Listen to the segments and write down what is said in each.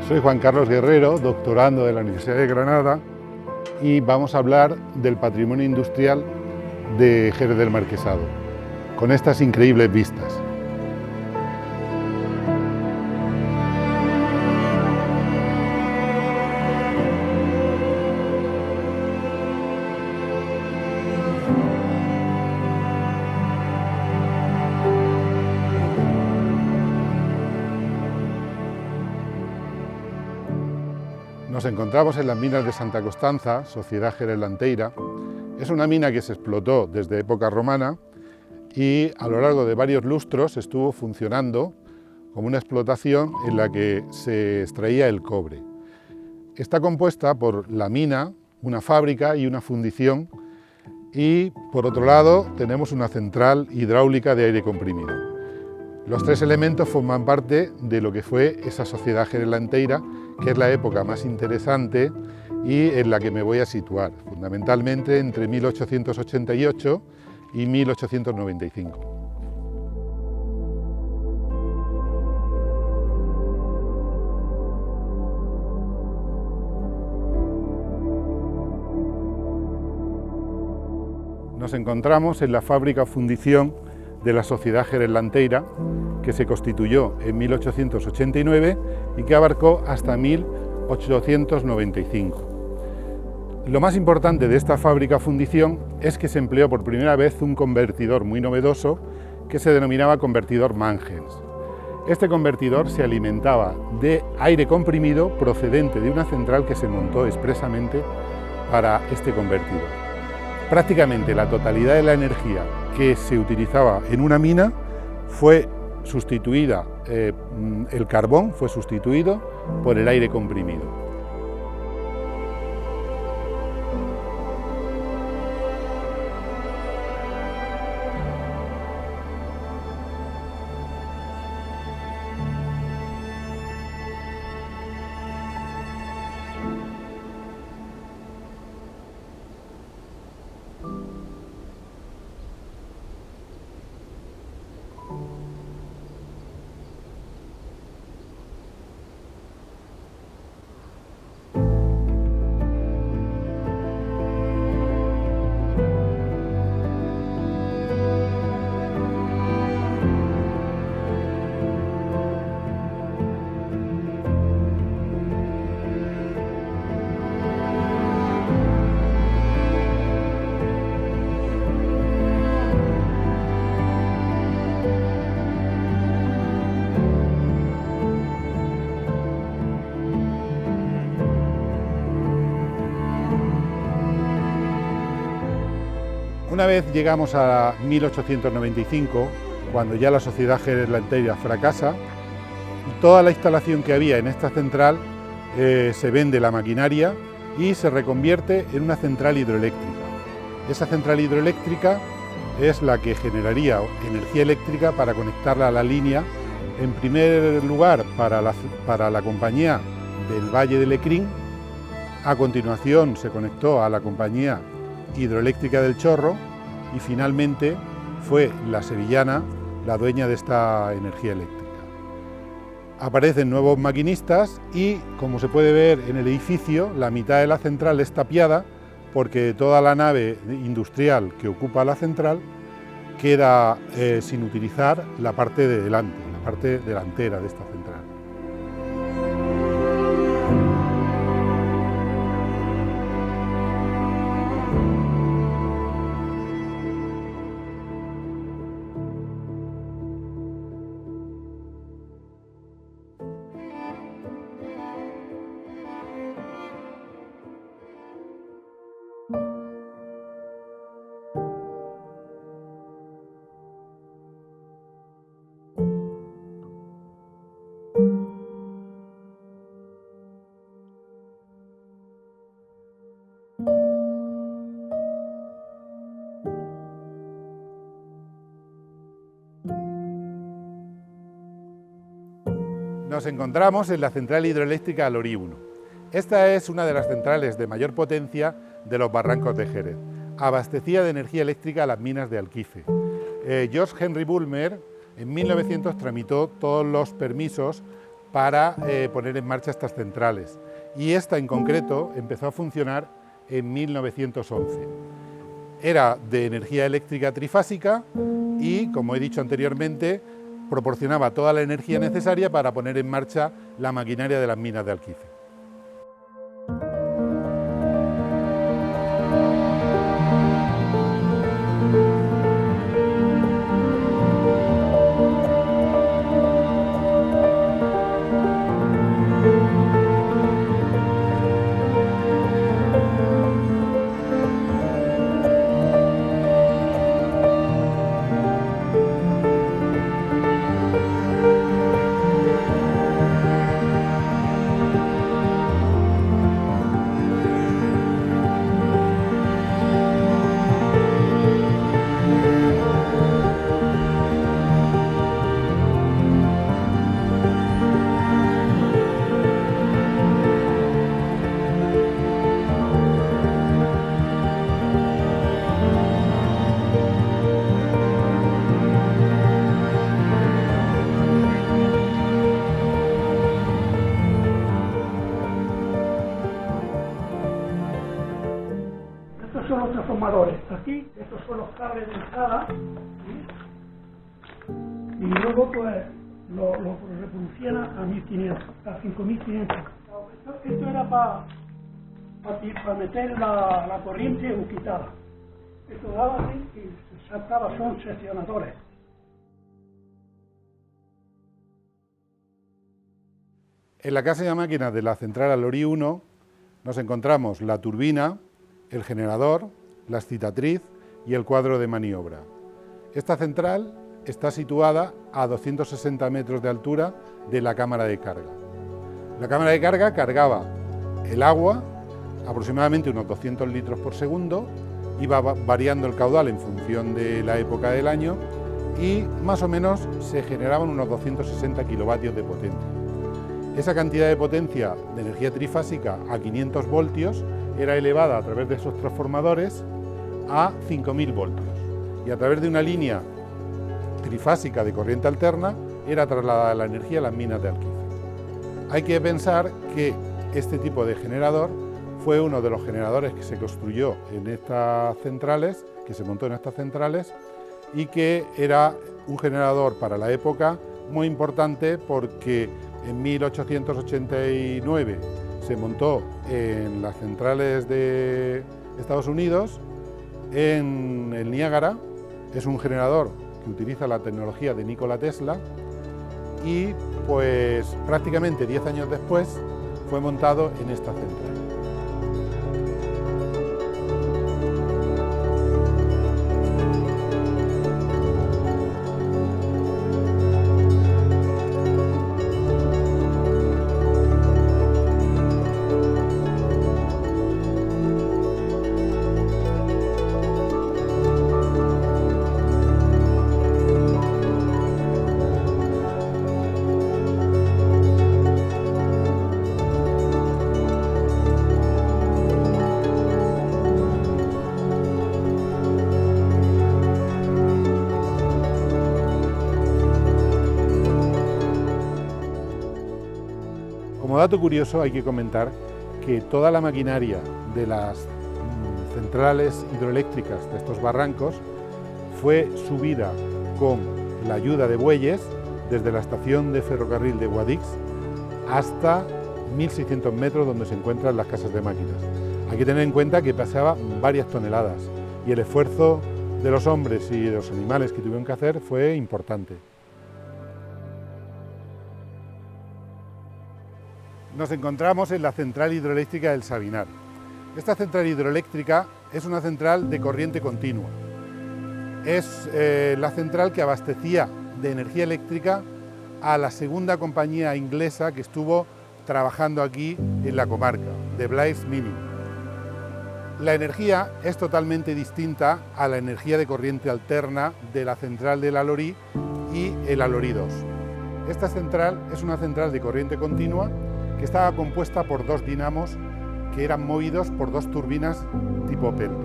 Soy Juan Carlos Guerrero, doctorando de la Universidad de Granada, y vamos a hablar del patrimonio industrial de Jerez del Marquesado, con estas increíbles vistas. Nos encontramos en las minas de Santa Constanza, Sociedad Jerez Lanteira. Es una mina que se explotó desde época romana y a lo largo de varios lustros estuvo funcionando como una explotación en la que se extraía el cobre. Está compuesta por la mina, una fábrica y una fundición, y por otro lado tenemos una central hidráulica de aire comprimido. Los tres elementos forman parte de lo que fue esa Sociedad Jerez Lanteira, que es la época más interesante y en la que me voy a situar, fundamentalmente entre 1888 y 1895. Nos encontramos en la fábrica fundición de la Sociedad Jerez Lanteira, que se constituyó en 1889 y que abarcó hasta 1895. Lo más importante de esta fábrica fundición es que se empleó por primera vez un convertidor muy novedoso que se denominaba convertidor Mangens. Este convertidor se alimentaba de aire comprimido procedente de una central que se montó expresamente para este convertidor. Prácticamente la totalidad de la energía que se utilizaba en una mina fue sustituida, el carbón fue sustituido por el aire comprimido. Una vez llegamos a 1895, cuando ya la Sociedad Jerez Lanteira fracasa, toda la instalación que había en esta central se vende la maquinaria y se reconvierte en una central hidroeléctrica. Esa central hidroeléctrica es la que generaría energía eléctrica para conectarla a la línea, en primer lugar para la compañía del Valle de Lecrín. A continuación se conectó a la compañía hidroeléctrica del Chorro y finalmente fue la sevillana la dueña de esta energía eléctrica. Aparecen nuevos maquinistas y, como se puede ver en el edificio, la mitad de la central es tapiada porque toda la nave industrial que ocupa la central queda sin utilizar la parte de delante, la parte delantera de esta central. Nos encontramos en la central hidroeléctrica Alorí 1. Esta es una de las centrales de mayor potencia de los barrancos de Jerez. Abastecía de energía eléctrica a las minas de Alquife. George Henry Bulmer en 1900 tramitó todos los permisos para poner en marcha estas centrales. Y esta en concreto empezó a funcionar en 1911. Era de energía eléctrica trifásica y, como he dicho anteriormente, proporcionaba toda la energía necesaria para poner en marcha la maquinaria de las minas de Alquife. Estos son los transformadores. Aquí, estos son los cables de entrada, ¿sí? Y luego pues lo reproducían a 1500, a 5500. Esto era para meter la corriente o quitarla. Esto daba así y se saltaba, son seccionadores. En la casa de máquinas de la central Alorí 1 nos encontramos la turbina, el generador, la excitatriz y el cuadro de maniobra. Esta central está situada a 260 metros de altura de la cámara de carga. La cámara de carga cargaba el agua, aproximadamente unos 200 litros por segundo, iba variando el caudal en función de la época del año y más o menos se generaban unos 260 kilovatios de potencia. Esa cantidad de potencia de energía trifásica a 500 voltios era elevada a través de esos transformadores a 5000 voltios y a través de una línea trifásica de corriente alterna era trasladada la energía a las minas de Alquife. Hay que pensar que este tipo de generador fue uno de los generadores que se construyó en estas centrales, que se montó en estas centrales y que era un generador para la época muy importante porque en 1889 se montó en las centrales de Estados Unidos, en el Niágara. Es un generador que utiliza la tecnología de Nikola Tesla y pues prácticamente 10 años después fue montado en esta central. Como dato curioso hay que comentar que toda la maquinaria de las centrales hidroeléctricas de estos barrancos fue subida con la ayuda de bueyes desde la estación de ferrocarril de Guadix hasta 1600 metros donde se encuentran las casas de máquinas. Hay que tener en cuenta que pesaba varias toneladas y el esfuerzo de los hombres y de los animales que tuvieron que hacer fue importante. Nos encontramos en la central hidroeléctrica del Sabinar. Esta central hidroeléctrica es una central de corriente continua. Es la central que abastecía de energía eléctrica a la segunda compañía inglesa que estuvo trabajando aquí en la comarca, de Blair's Mining. La energía es totalmente distinta a la energía de corriente alterna de la central del Alorí y el Alorí 2. Esta central es una central de corriente continua que estaba compuesta por dos dinamos que eran movidos por dos turbinas tipo Pelto.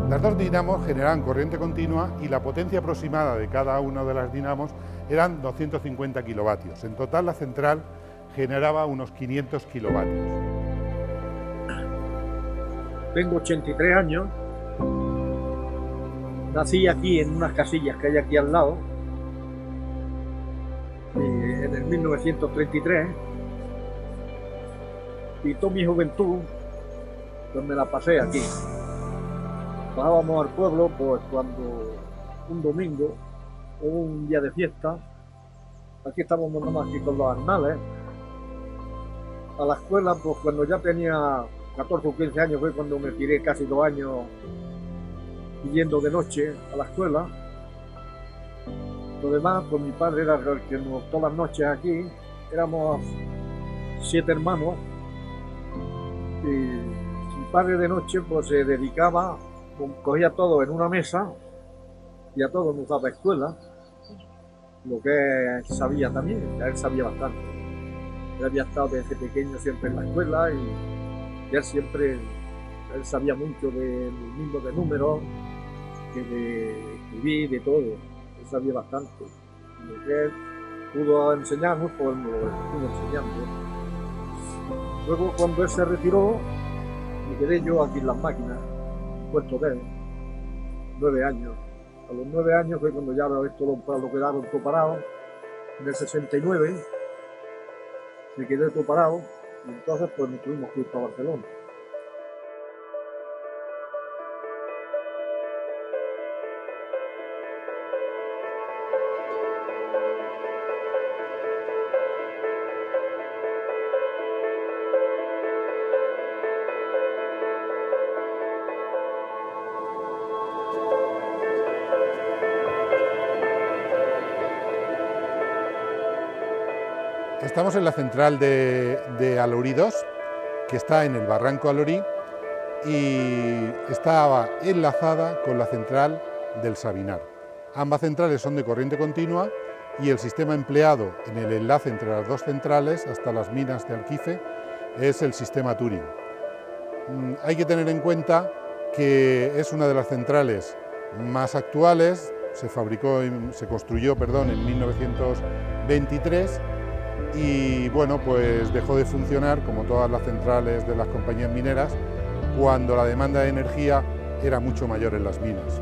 Las dos dinamos generaban corriente continua y la potencia aproximada de cada una de las dinamos eran 250 kilovatios. En total la central generaba unos 500 kilovatios. Tengo 83 años, nací aquí en unas casillas que hay aquí al lado, en el 1933, y toda mi juventud pues me la pasé aquí. Bajábamos al pueblo pues cuando un domingo o un día de fiesta, aquí estábamos nomás aquí con los animales. A la escuela pues cuando ya tenía 14 o 15 años fue cuando me tiré casi 2 años yendo de noche a la escuela. Lo demás, pues mi padre era el que nos todas las noches aquí, éramos 7 hermanos, y mi padre de noche pues se dedicaba, cogía todo en una mesa y a todos nos daba escuela, lo que él sabía también, ya él sabía bastante. Él había estado desde pequeño siempre en la escuela y él siempre, él sabía mucho del mundo de números, que de escribir, de todo. Él sabía bastante. Lo que él pudo enseñarnos, pues nos lo estuvo enseñando. Luego, cuando él se retiró, me quedé yo aquí en las máquinas, puesto de él, 9 años. A los 9 años fue cuando ya esto lo quedaron todo parado. En el 69 me quedé todo parado y entonces pues nos tuvimos que ir para Barcelona. Estamos en la central de Alorí 2, que está en el barranco Alorí y estaba enlazada con la central del Sabinar. Ambas centrales son de corriente continua y el sistema empleado en el enlace entre las dos centrales hasta las minas de Alquife es el sistema Turing. Hay que tener en cuenta que es una de las centrales más actuales, se construyó en 1923 y bueno, pues dejó de funcionar como todas las centrales de las compañías mineras cuando la demanda de energía era mucho mayor en las minas.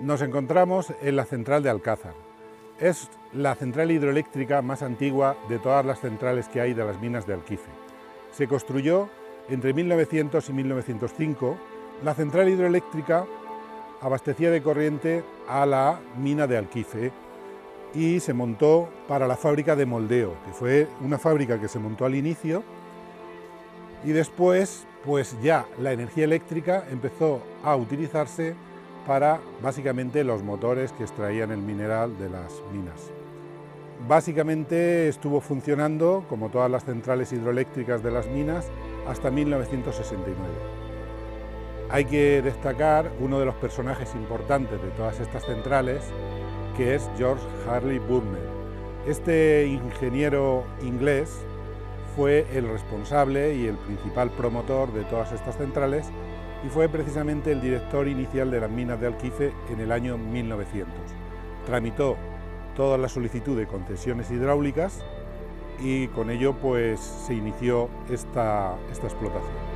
Nos encontramos en la central de Alcázar. Es la central hidroeléctrica más antigua de todas las centrales que hay de las minas de Alquife. Se construyó entre 1900 y 1905. La central hidroeléctrica abastecía de corriente a la mina de Alquife y se montó para la fábrica de moldeo, que fue una fábrica que se montó al inicio y después pues ya la energía eléctrica empezó a utilizarse para básicamente los motores que extraían el mineral de las minas. Básicamente estuvo funcionando, como todas las centrales hidroeléctricas de las minas, hasta 1969. Hay que destacar uno de los personajes importantes de todas estas centrales, que es George Harley Burner. Este ingeniero inglés fue el responsable y el principal promotor de todas estas centrales y fue precisamente el director inicial de las minas de Alquife en el año 1900. Tramitó toda la solicitud de concesiones hidráulicas y con ello pues se inició esta explotación.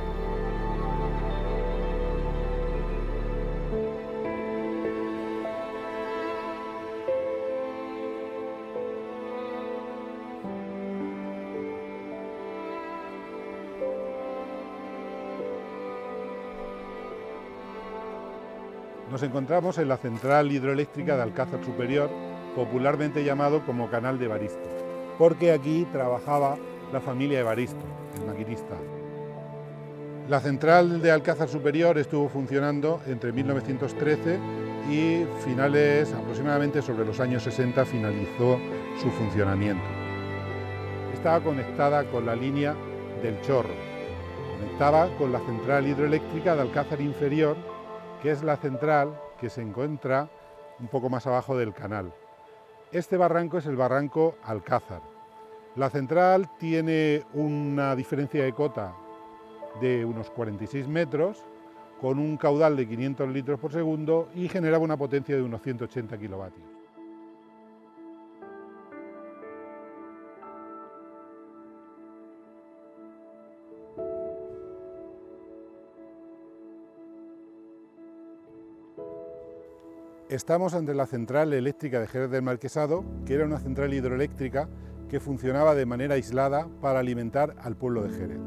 Nos encontramos en la central hidroeléctrica de Alcázar Superior, popularmente llamado como Canal de Evaristo, porque aquí trabajaba la familia Evaristo, el maquinista. La central de Alcázar Superior estuvo funcionando entre 1913 y finales, aproximadamente sobre los años 60, finalizó su funcionamiento. Estaba conectada con la línea del Chorro, conectaba con la central hidroeléctrica de Alcázar Inferior, que es la central que se encuentra un poco más abajo del canal. Este barranco es el barranco Alcázar La central tiene una diferencia de cota de unos 46 metros, con un caudal de 500 litros por segundo y generaba una potencia de unos 180 kilovatios. Estamos ante la central eléctrica de Jerez del Marquesado, que era una central hidroeléctrica que funcionaba de manera aislada para alimentar al pueblo de Jerez.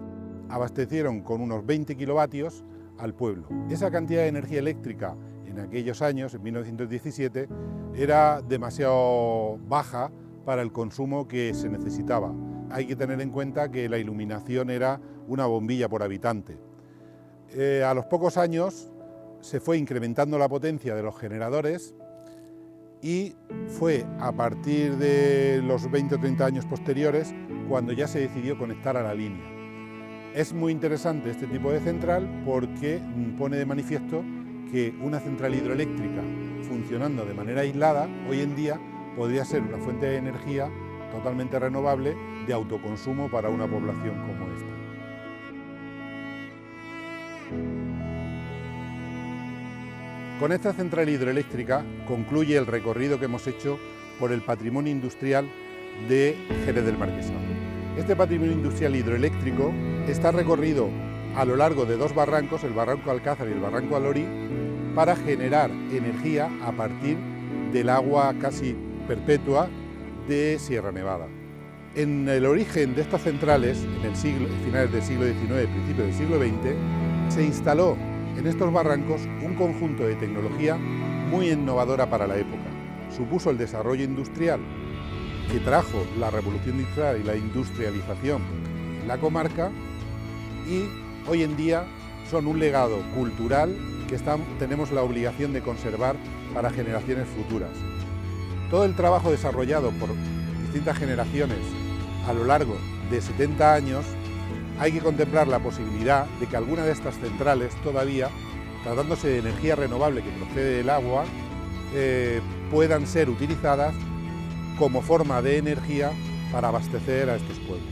Abastecieron con unos 20 kilovatios al pueblo. Esa cantidad de energía eléctrica en aquellos años, en 1917, era demasiado baja para el consumo que se necesitaba. Hay que tener en cuenta que la iluminación era una bombilla por habitante. A los pocos años se fue incrementando la potencia de los generadores y fue a partir de los 20 o 30 años posteriores cuando ya se decidió conectar a la línea. Es muy interesante este tipo de central porque pone de manifiesto que una central hidroeléctrica funcionando de manera aislada hoy en día podría ser una fuente de energía totalmente renovable de autoconsumo para una población como esta. Con esta central hidroeléctrica concluye el recorrido que hemos hecho por el patrimonio industrial de Jerez del Marquesado. Este patrimonio industrial hidroeléctrico está recorrido a lo largo de dos barrancos, el barranco Alcázar y el barranco Alorí, para generar energía a partir del agua casi perpetua de Sierra Nevada. En el origen de estas centrales, en finales del siglo XIX, principios del siglo XX, se instaló en estos barrancos un conjunto de tecnología muy innovadora para la época. Supuso el desarrollo industrial que trajo la revolución industrial y la industrialización en la comarca y hoy en día son un legado cultural que tenemos la obligación de conservar para generaciones futuras. Todo el trabajo desarrollado por distintas generaciones a lo largo de 70 años, hay que contemplar la posibilidad de que alguna de estas centrales todavía, tratándose de energía renovable que procede del agua, puedan ser utilizadas como forma de energía para abastecer a estos pueblos.